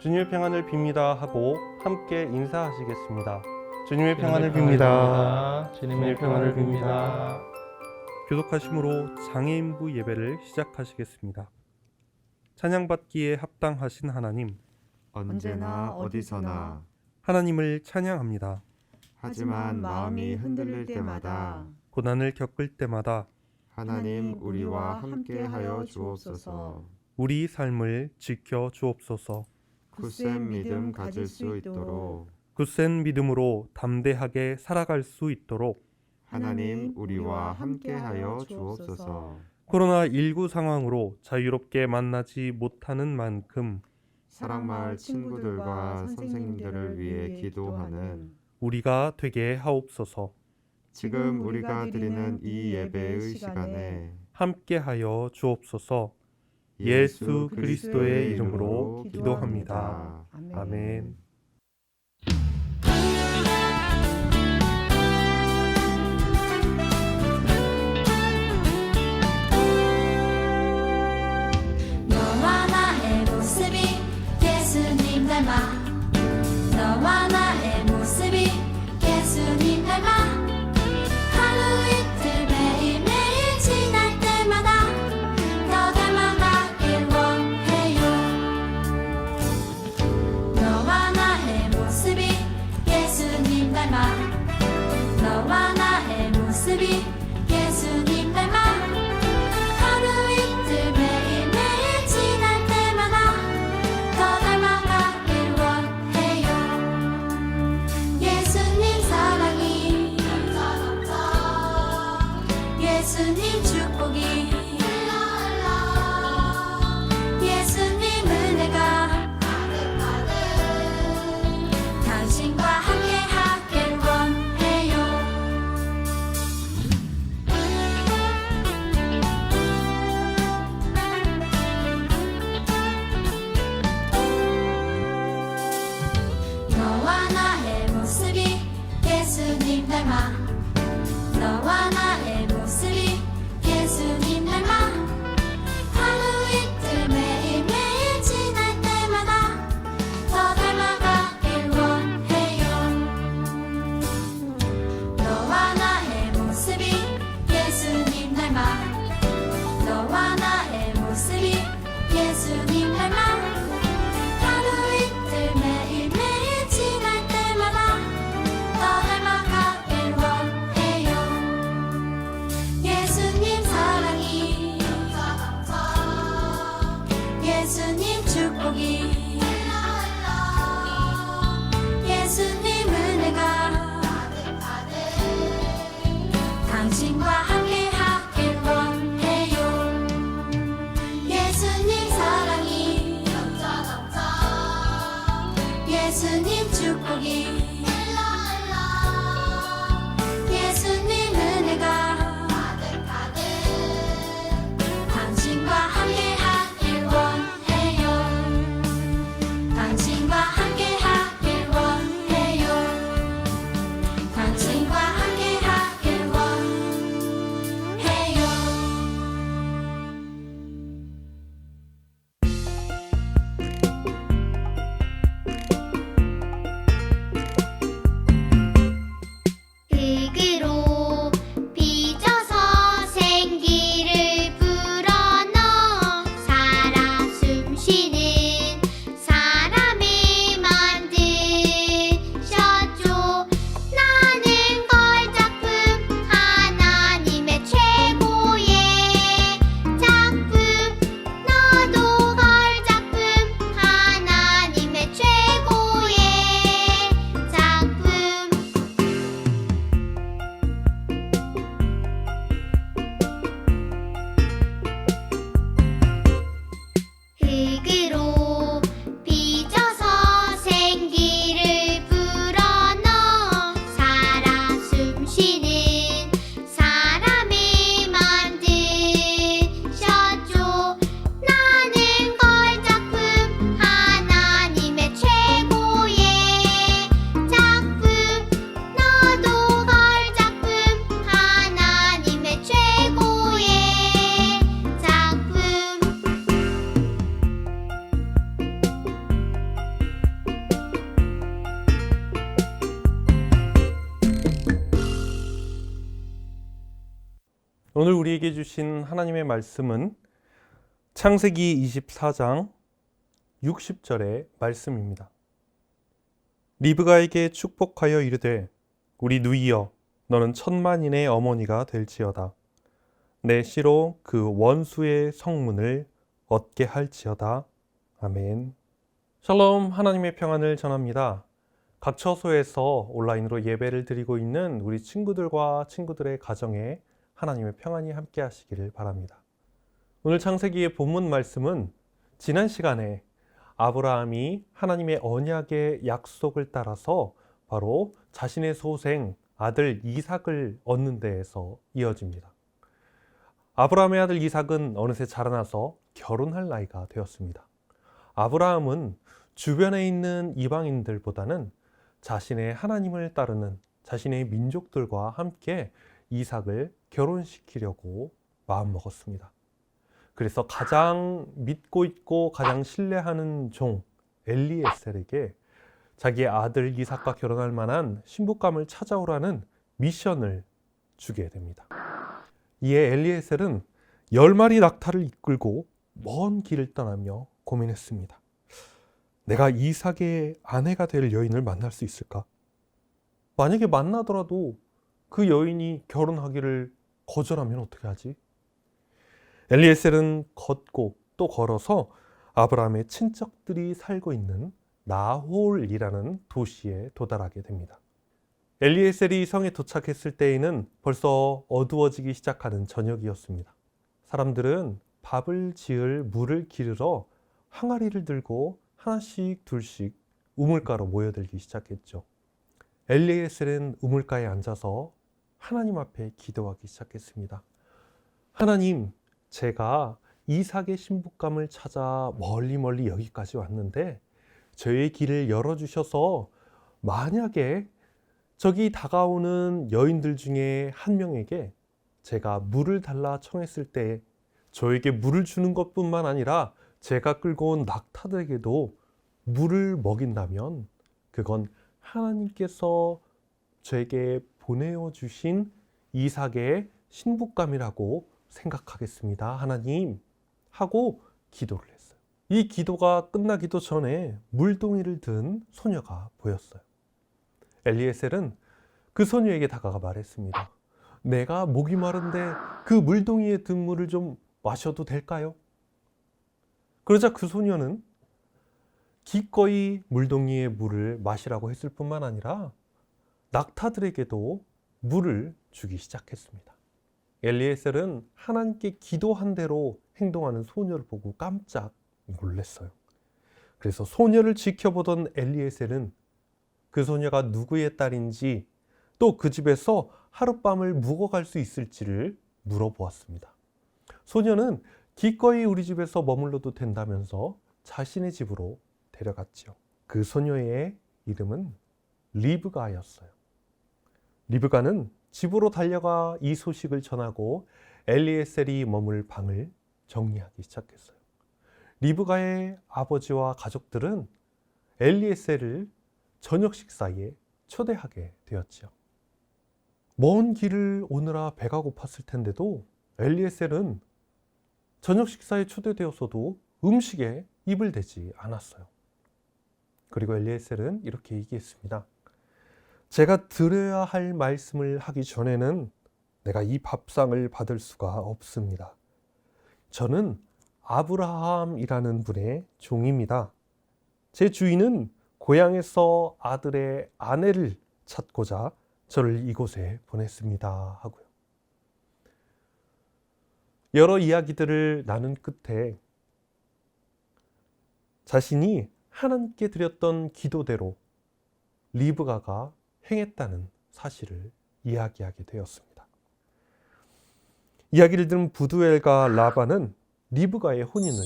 주님의 평안을 빕니다 하고 함께 인사하시겠습니다. 주님의 평안을 빕니다. 주님의 평안을 빕니다. 교독하심으로 장애인부 예배를 시작하시겠습니다. 찬양받기에 합당하신 하나님, 언제나 어디서나 하나님을 찬양합니다. 하지만 마음이 흔들릴 때마다 고난을 겪을 때마다 하나님 우리와 함께하여 주옵소서. 우리 삶을 지켜 주옵소서. 굳센 믿음 가질 수 있도록 굳센 믿음으로 담대하게 살아갈 수 있도록 하나님 우리와 함께하여 주옵소서. 코로나19 상황으로 자유롭게 만나지 못하는 만큼 사랑마을 친구들과 선생님들을 위해 기도하는 우리가 되게 하옵소서. 지금 우리가 드리는 이 예배의 시간에 함께하여 주옵소서. 예수 그리스도의 이름으로 기도합니다. 아멘. 너와 나의 모습이 예수님 닮아 너와 나의 모습이 예수님 닮아 하루 이틀 매일매일 지날 때마다 더 닮아가길 원해요. 너와 나의 모습이 예수님 닮아 너와 나의 모습이 예수님 닮아 하루 이틀 매일매일 지날 때마다 더 닮아가길 원해요. 예수님 사랑이 예수님 축복이 예수님 은혜가 당신과 함께하길 원해요. 너와 나의 모습이 예수님 닮아 너와 나의 모습이 예수님 닮아 하루 이틀 매일매일 지날 때마다 더 닮아가길 원해요. 너와 나의 모습이 예수님 닮아 너와 나의 모습이 예수님 닮아 하루 이틀 매일매일 지날 때마다 더 닮아가길 원해요. 예수님 사랑이 예수님 축복이 예수님 은혜가 당신과 함께하길 원해요. 예수님 사랑이 예수님 축복이 예수님 은혜가 당신과 함께하길 원해요. 당신과 함께하길 원해요. 당신과 함께하길 원해요. 오늘 우리에게 주신 하나님의 말씀은 창세기 24장 60절의 말씀입니다. 리브가에게 축복하여 이르되 우리 누이여 너는 천만인의 어머니가 될지어다. 내 씨로 그 원수의 성문을 얻게 할지어다. 아멘. 샬롬, 하나님의 평안을 전합니다. 각 처소에서 온라인으로 예배를 드리고 있는 우리 친구들과 친구들의 가정에 하나님의 평안이 함께 하시기를 바랍니다. 오늘 창세기의 본문 말씀은 지난 시간에 아브라함이 하나님의 언약의 약속을 따라서 바로 자신의 소생 아들 이삭을 얻는 데에서 이어집니다. 아브라함의 아들 이삭은 어느새 자라나서 결혼할 나이가 되었습니다. 아브라함은 주변에 있는 이방인들보다는 자신의 하나님을 따르는 자신의 민족들과 함께 이삭을 결혼시키려고 마음먹었습니다. 그래서 가장 믿고 있고 가장 신뢰하는 종 엘리에셀에게 자기의 아들 이삭과 결혼할 만한 신부감을 찾아오라는 미션을 주게 됩니다. 이에 엘리에셀은 10마리 낙타를 이끌고 먼 길을 떠나며 고민했습니다. 내가 이삭의 아내가 될 여인을 만날 수 있을까? 만약에 만나더라도 그 여인이 결혼하기를 거절하면 어떻게 하지? 엘리에셀은 걷고 또 걸어서 아브라함의 친척들이 살고 있는 나홀이라는 도시에 도달하게 됩니다. 엘리에셀이 성에 도착했을 때에는 벌써 어두워지기 시작하는 저녁이었습니다. 사람들은 밥을 지을 물을 기르러 항아리를 들고 하나씩 둘씩 우물가로 모여들기 시작했죠. 엘리에셀은 우물가에 앉아서 하나님 앞에 기도하기 시작했습니다. 하나님, 제가 이삭의 신부감을 찾아 멀리 여기까지 왔는데 저의 길을 열어주셔서 만약에 저기 다가오는 여인들 중에 한 명에게 제가 물을 달라 청했을 때 저에게 물을 주는 것뿐만 아니라 제가 끌고 온 낙타들에게도 물을 먹인다면 그건 하나님께서 저에게 보내어 주신 이삭의 신부감이라고 생각하겠습니다. 하나님 하고 기도를 했어요. 이 기도가 끝나기도 전에 물동이를 든 소녀가 보였어요. 엘리에셀은 그 소녀에게 다가가 말했습니다. 내가 목이 마른데 그 물동이에 든 물을 좀 마셔도 될까요? 그러자 그 소녀는 기꺼이 물동이의 물을 마시라고 했을 뿐만 아니라 낙타들에게도 물을 주기 시작했습니다. 엘리에셀은 하나님께 기도한 대로 행동하는 소녀를 보고 깜짝 놀랐어요. 그래서 소녀를 지켜보던 엘리에셀은 그 소녀가 누구의 딸인지 또 그 집에서 하룻밤을 묵어갈 수 있을지를 물어보았습니다. 소녀는 기꺼이 우리 집에서 머물러도 된다면서 자신의 집으로 데려갔지요. 그 소녀의 이름은 리브가였어요. 리브가는 집으로 달려가 이 소식을 전하고 엘리에셀이 머물 방을 정리하기 시작했어요. 리브가의 아버지와 가족들은 엘리에셀을 저녁 식사에 초대하게 되었지요. 먼 길을 오느라 배가 고팠을 텐데도 엘리에셀은 저녁 식사에 초대되었어도 음식에 입을 대지 않았어요. 그리고 엘리에셀은 이렇게 얘기했습니다. 제가 드려야 할 말씀을 하기 전에는 내가 이 밥상을 받을 수가 없습니다. 저는 아브라함이라는 분의 종입니다. 제 주인은 고향에서 아들의 아내를 찾고자 저를 이곳에 보냈습니다. 하고요. 여러 이야기들을 나눈 끝에 자신이 하나님께 드렸던 기도대로 리브가가 행했다는 사실을 이야기하게 되었습니다. 이야기를 들은 부두엘과 라반은 리브가의 혼인을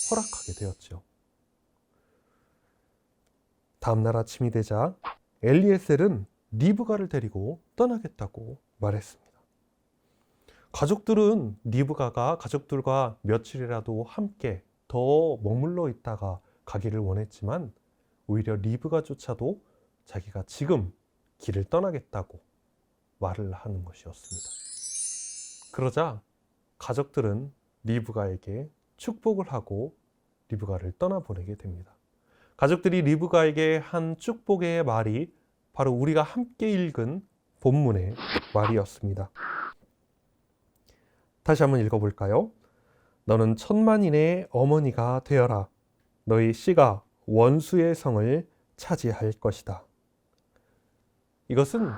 허락하게 되었죠. 다음날 아침이 되자 엘리에셀은 리브가를 데리고 떠나겠다고 말했습니다. 가족들은 리브가가 가족들과 며칠이라도 함께 더 머물러 있다가 가기를 원했지만 오히려 리브가조차도 자기가 지금 길을 떠나겠다고 말을 하는 것이었습니다. 그러자 가족들은 리브가에게 축복을 하고 리브가를 떠나보내게 됩니다. 가족들이 리브가에게 한 축복의 말이 바로 우리가 함께 읽은 본문의 말이었습니다. 다시 한번 읽어볼까요? 너는 천만인의 어머니가 되어라. 너희 씨가 원수의 성을 차지할 것이다. 이것은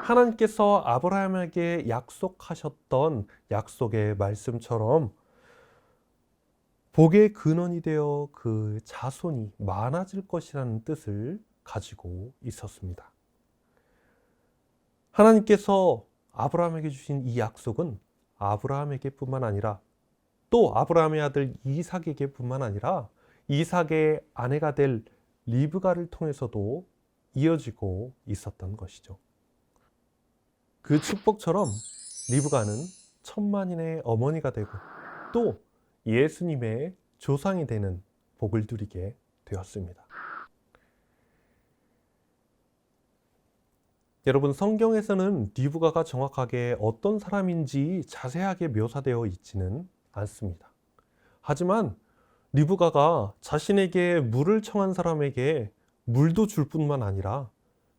하나님께서 아브라함에게 약속하셨던 약속의 말씀처럼 복의 근원이 되어 그 자손이 많아질 것이라는 뜻을 가지고 있었습니다. 하나님께서 아브라함에게 주신 이 약속은 아브라함에게뿐만 아니라 또 아브라함의 아들 이삭에게뿐만 아니라 이삭의 아내가 될 리브가를 통해서도 이어지고 있었던 것이죠. 그 축복처럼 리브가는 천만인의 어머니가 되고 또 예수님의 조상이 되는 복을 누리게 되었습니다. 여러분, 성경에서는 리브가가 정확하게 어떤 사람인지 자세하게 묘사되어 있지는 않습니다. 하지만 리브가가 자신에게 물을 청한 사람에게 물도 줄 뿐만 아니라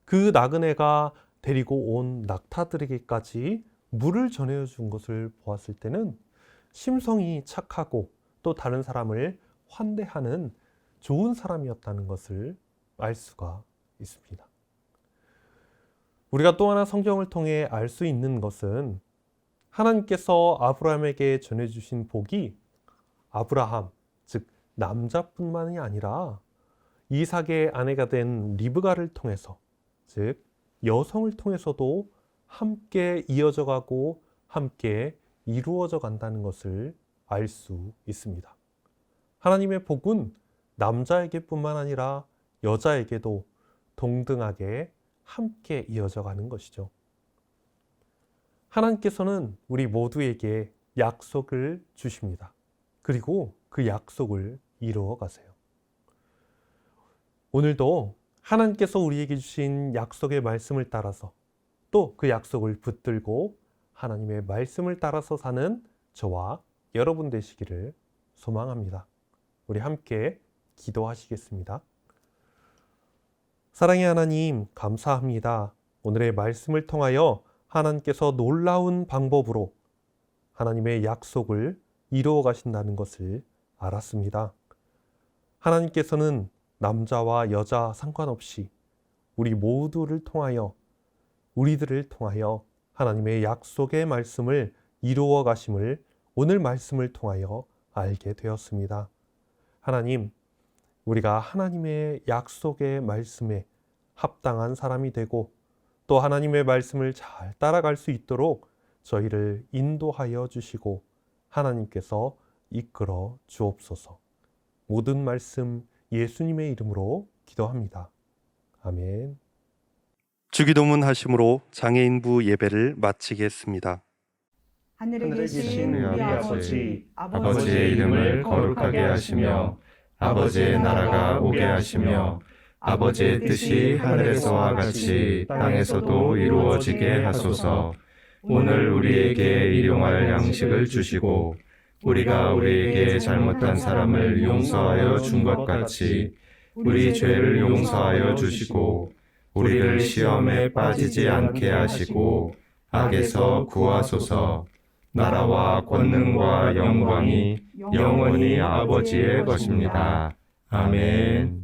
그 나그네가 데리고 온 낙타들에게까지 물을 전해준 것을 보았을 때는 심성이 착하고 또 다른 사람을 환대하는 좋은 사람이었다는 것을 알 수가 있습니다. 우리가 또 하나 성경을 통해 알 수 있는 것은 하나님께서 아브라함에게 전해주신 복이 아브라함, 즉 남자뿐만이 아니라 이삭의 아내가 된 리브가를 통해서, 즉 여성을 통해서도 함께 이어져 가고 함께 이루어져 간다는 것을 알 수 있습니다. 하나님의 복은 남자에게뿐만 아니라 여자에게도 동등하게 함께 이어져 가는 것이죠. 하나님께서는 우리 모두에게 약속을 주십니다. 그리고 그 약속을 이루어 가세요. 오늘도 하나님께서 우리에게 주신 약속의 말씀을 따라서 또 그 약속을 붙들고 하나님의 말씀을 따라서 사는 저와 여러분 되시기를 소망합니다. 우리 함께 기도하시겠습니다. 사랑의 하나님, 감사합니다. 오늘의 말씀을 통하여 하나님께서 놀라운 방법으로 하나님의 약속을 이루어 가신다는 것을 알았습니다. 하나님께서는 남자와 여자 상관없이 우리 모두를 통하여, 우리들을 통하여 하나님의 약속의 말씀을 이루어 가심을 오늘 말씀을 통하여 알게 되었습니다. 하나님, 우리가 하나님의 약속의 말씀에 합당한 사람이 되고 또 하나님의 말씀을 잘 따라갈 수 있도록 저희를 인도하여 주시고 하나님께서 이끌어 주옵소서. 모든 말씀 예수님의 이름으로 기도합니다. 아멘. 주기도문 하심으로 장애인부 예배를 마치겠습니다. 하늘에 계신 우리 우리 아버지, 아버지의 이름을 거룩하게 하시며 아버지의 나라가 오게 하시며 아버지의 뜻이 하늘에서와 같이 땅에서도 이루어지게 하소서. 오늘 우리에게 일용할 양식을 주시고 우리가 우리에게 잘못한 사람을 용서하여 준 것 같이 우리 죄를 용서하여 주시고 우리를 시험에 빠지지 않게 하시고 악에서 구하소서. 나라와 권능과 영광이 영원히 아버지의 것입니다. 아멘.